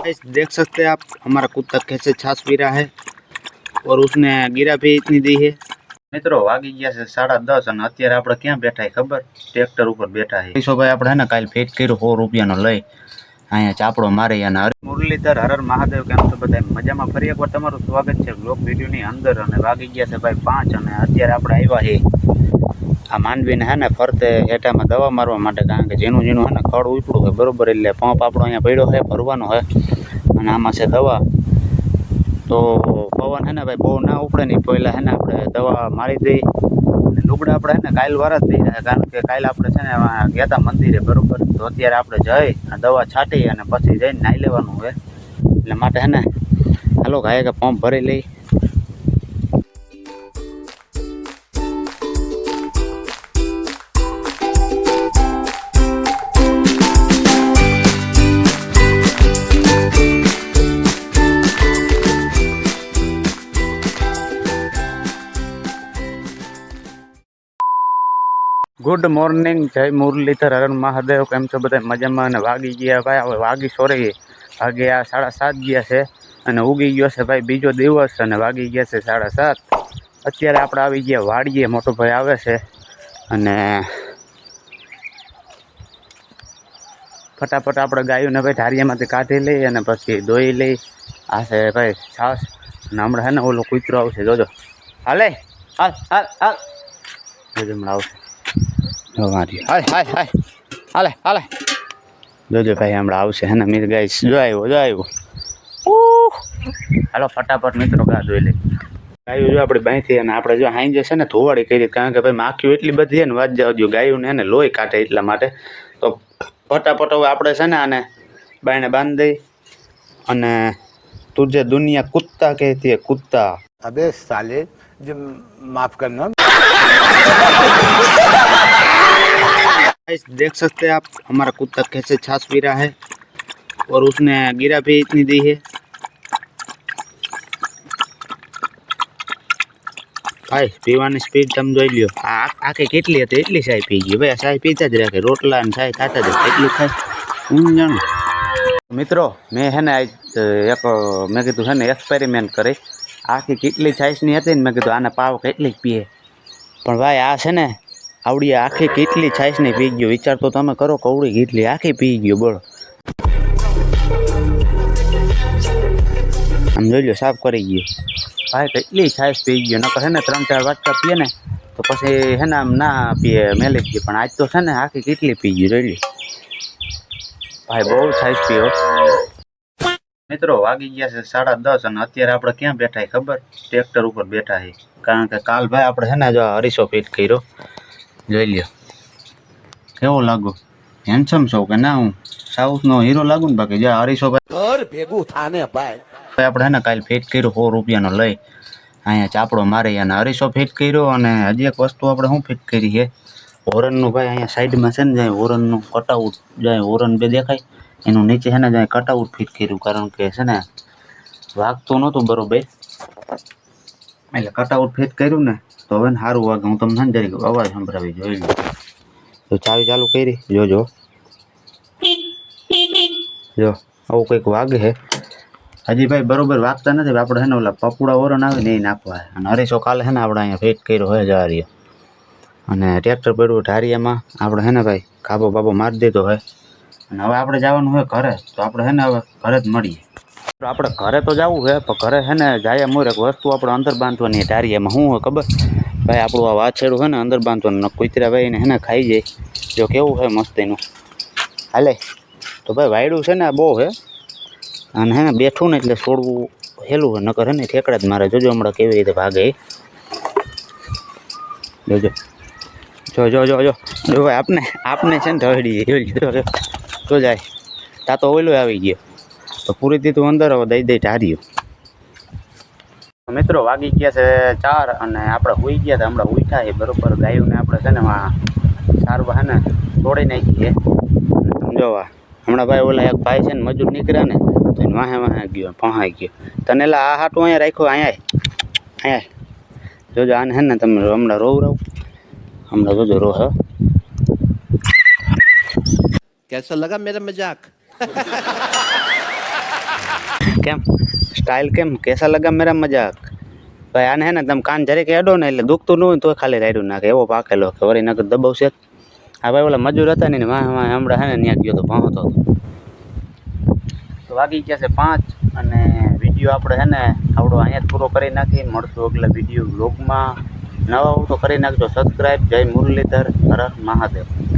देख सकते हैं आप, हमारा कुत्ता कैसे छाछ पी रहा है और उसने गिरा भी इतनी दी है। मित्रों वागी गया से 10:30 અને અત્યારે આપણે ક્યાં બેઠા ખબર, ટ્રેક્ટર ઉપર બેઠા છે। ભાઈ આપણે હે ને કાલ ફેટ કર્યો 100 રૂપિયાનો લઈ અહીંયા ચાપડો મારે અને મુરલીધર હર હર મહાદેવ કેમ છો બધા મજામાં। ફરી એકવાર તમારું સ્વાગત છે બ્લોગ વિડીયોની અંદર। અને વાગી ગયા છે ભાઈ 5 અને અત્યારે આપણે આવ્યા છે આ માંડવીને હે ને ફરતે હેઠામાં દવા મારવા માટે, કારણ કે ઝીણું ઝીણું હે ને ખડ ઉપડું છે બરોબર, એટલે પંપ આપણો અહીંયા પડ્યો છે ભરવાનો છે અને આમાં છે દવા। તો પવન હે ને ભાઈ બહુ ના ઉપડે નહીં, પહેલાં હે ને આપણે દવા મારી દઈ અને લુગડા આપણે હે ને કાલ વાર જ દઈ રહ્યા, કારણ કે કાલે આપણે છે ને ગયા હતા મંદિરે બરોબર। તો અત્યારે આપણે જઈ દવા છાંટી અને પછી જઈને નાહી લેવાનું હોય, એટલે માટે હે ને હાલો ગાય કે પંપ ભરી લઈ। गुड मॉर्निंग, जय मुरलीधर हर महादेव केम छो बधाय मजामां। अने वागी गया भाई, हवे वागी सोरी वागे आ 7:30 गया है अने उगी गयो है भाई बीजो दिवस अने वागी गया है 7:30। अत्यारे आपणे आवी गया वाड़ीए, मोटो भाई आवे छे अने फटाफट आपणे गायोने भाई ढारियामांथी काढी लई अने पछी धोई लई। आ छे भाई छास अने हमणां है ने ओलो कूतरो आवशे, जोजो हाले हाल हाल हाल, जोजो हमणां आवशे। हाय हाय हाय हाले हाले, जोजो भाई हमारा आवशे है ना मीर गाइस, जो आयो हालो फटाफट मित्रों गा जोई ले। गायो जो आपणी बांधी अने आपणे जो हांजे छे ने धोवाड़ी करी, कारण के भाई माखीओ एटली बधी है ने वात जाव दो, गायोने ने लोही काढे એટલા માટે। तो फटाफट હવે આપણે છે ને આને બાયણે બાંધી દઈ અને तुझे दुनिया कुत्ता कहती है कुत्ता। अबे साले जो माफ करना। देख सकते हैं आप, हमारा कुत्ता कैसे छाछ पी रहा है और उसने गिरा भी इतनी दी है। भाई पीवानी स्पीड तम જોઈ લ્યો, આખે કેટલી હતી એટલી ચાય પી ગઈ ભાઈ। ચાય પીતા જ રાખે, રોટલા અને ચાય ખાતા જ એટલી ખાય હું જાણું। મિત્રો મેં હે ને એક મેં કીધું છે ને એક્સપેરિમેન્ટ કરી, આખી કેટલી છાશની હતી ને મેં કીધું આને પાવ કેટલી પીએ, પણ ભાઈ આ છે ને આવડી આખી કેટલી છાશની પી ગયો। વિચાર તો તમે કરો, કવડી કેટલી આખી પી ગયો બોલો। આમ જોઈ લો સાફ કરી ગયો ભાઈ, કેટલી છાશ પી ગયો। નકર છે ને 3-4 વાટકા પીએ ને તો પછી છે ને આમ ના પીએ મેલી જ ગઈ, પણ આજ તો છે ને આખી કેટલી પી ગયું જોઈ લો ભાઈ, બહુ છાશ પીઓ। મિત્રો વાગી ગયા છે 10:30 અને અત્યારે આપણે ક્યાં બેઠા ખબર, ટ્રેક્ટર ઉપર બેઠા છે, કારણ કે કાલ ભાઈ આપણે છે ને જો હરીસો ફિટ કર્યો, જોઈ લ્યો કેવો લાગુ, હેન્ડસમ છો કે ના, હું સાઉથનો હીરો લાગુ ને બાકી જ્યાં હરીસો ભાઈ ભેગું થાને ભાઈ આપણે હે ને કાલ ફિટ કર્યો 100 રૂપિયાનો લઈ અહીંયા ચાપડો મારી અને હરીસો ફિટ કર્યો। અને હજી એક વસ્તુ આપણે શું ફિટ કરી છે, હોરનનું ભાઈ અહીંયા સાઈડમાં છે ને જાય હોરનનું કટઆઉટ જાય, હોરન બે દેખાય એનું નીચે છે ને જાય કટઆઉટ ફિટ કર્યું, કારણ કે છે ને વાગતું નહોતું બરોબર, એટલે કટઆઉટ ફિટ કર્યું ને તો હવે ને સારું વાગે। હું તમને જરીક અવાજ સંભળાવી જોઈ લો, તો ચાવી ચાલુ કરી જોજો, જો આવું કંઈક વાગે છે। હજી ભાઈ બરોબર વાગતા નથી, આપણે છે ને ઓલા પપુડા ઓરન આવે ને એ નાખવા છે। અને હરીસો કાલે છે ને આપણે અહીંયા ફિટ કર્યો હોય જારીઓ, અને ટ્રેક્ટર પડ્યું ઢારિયામાં આપણે છે ને ભાઈ કાબો બાબો મારી દીધો હોય। અને હવે આપણે જવાનું હોય ઘરે, તો આપણે છે ને હવે ઘરે જ મળીએ। આપણે ઘરે તો જવું છે, પણ ઘરે છે ને જાય મોર એક વસ્તુ આપણે અંદર બાંધવાની ઢારિયામાં, શું હોય ખબર ભાઈ, આપણું આ વાછેડું છે ને અંદર બાંધવાનું, કુતરા ભાઈ ને છે ને ખાઈ જાય, જો કેવું છે મસ્તીનું હાલે। તો ભાઈ વાયડું છે ને આ બહુ છે, અને હે ને બેઠું ને એટલે છોડવું હેલું હોય, નકર હે ને ઠેકડા જ મારે। જોજો હમણાં કેવી રીતે ભાગે, જોજો જો જો જો જો જો ભાઈ આપને છે ને ઢળી તો જાય તા તો ઓયલો આવી ગયો, તો પૂરી દીધું અંદર, હવે દઈ ઢાર્યું। મિત્રો વાગી ગયા છે 4 અને આપણે હુઈ ગયા હતા, હમણાં ઉઠ્યા છે બરોબર। ગાયોને આપણે છે ને સારવા હે ને તોડી નાખી છે, સમજો હમણાં ભાઈ ઓલા એક ભાઈ છે ને મજૂર નીકળ્યા ને તો એને વાહે ગયો પહાઈ ગયો, તને એટલે આ હાટું અહીંયા રાખ્યો, અહીંયા જોજો આને હે ને તમે હમણાં રોવ હમણાં જોજો રો હે। कैसा लगा मेरा मजाक? કેમ સ્ટાઇલ કેમ કેસા લગા મેરા મજાક ભાઈ આને હે ને તમે કાન જરીક હેડો ને એટલે દુખતું ન હોય તો ખાલી રાયડું નાખે એવો પાકેલો કે વળી નગર દબાવશે હા ભાઈ ઓલા મજૂર હતા ને વાહ વાહ હમણાં હે ને ત્યાં ગયો તો ભાવતો તો વાગી ગયા છે 5 અને વિડીયો આપણે હે ને આવડો અહીંયા જ પૂરો કરી નાખી મળશું આગલા વિડીયો વ્લોગમાં નવા હો તો કરી નાખજો સબસ્ક્રાઈબ જય મુરલીધર હર હર મહાદેવ